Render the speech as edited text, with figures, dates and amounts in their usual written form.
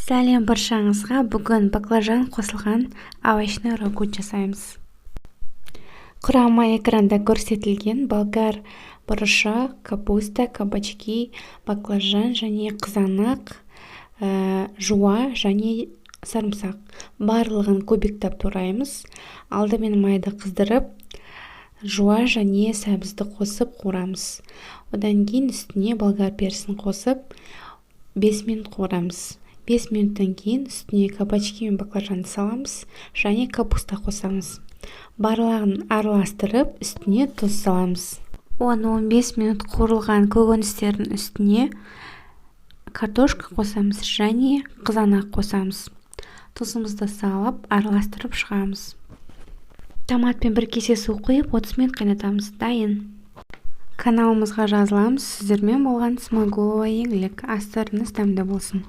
Сәлем баршаңызға. Бүгін баклажан қосылған овощный рагу жасаймыз. Құрамы экранда көрсетілген: болгар бұрышы, капуста, кабачки, баклажан және қызанақ, жуа және сарымсақ. Барлығын кубиктап тураймыз. Алдымен майды қыздырып, жуа және сәбізді қосып қуырамыз. Одан кейін үстіне болгар персін қосып 5 минут қуырамыз. 5 минуттан кейін үстіне кабачки мен баклажанды саламыз және капуста қосамыз. Барлығын араластырып, үстіне тұз саламыз. 10-15 минут қуырылған көкөністердің үстіне картошка қосамыз және қызанақ қосамыз. Тұзымызды салып, араластырып шығамыз. Томатпен бір кесе су құйып 30 минут қайнатамыз. Дайын. Каналымызға жазыламыз. Сіздермен болған Смагулова еңлік. Астарыңыз дәмді болсын.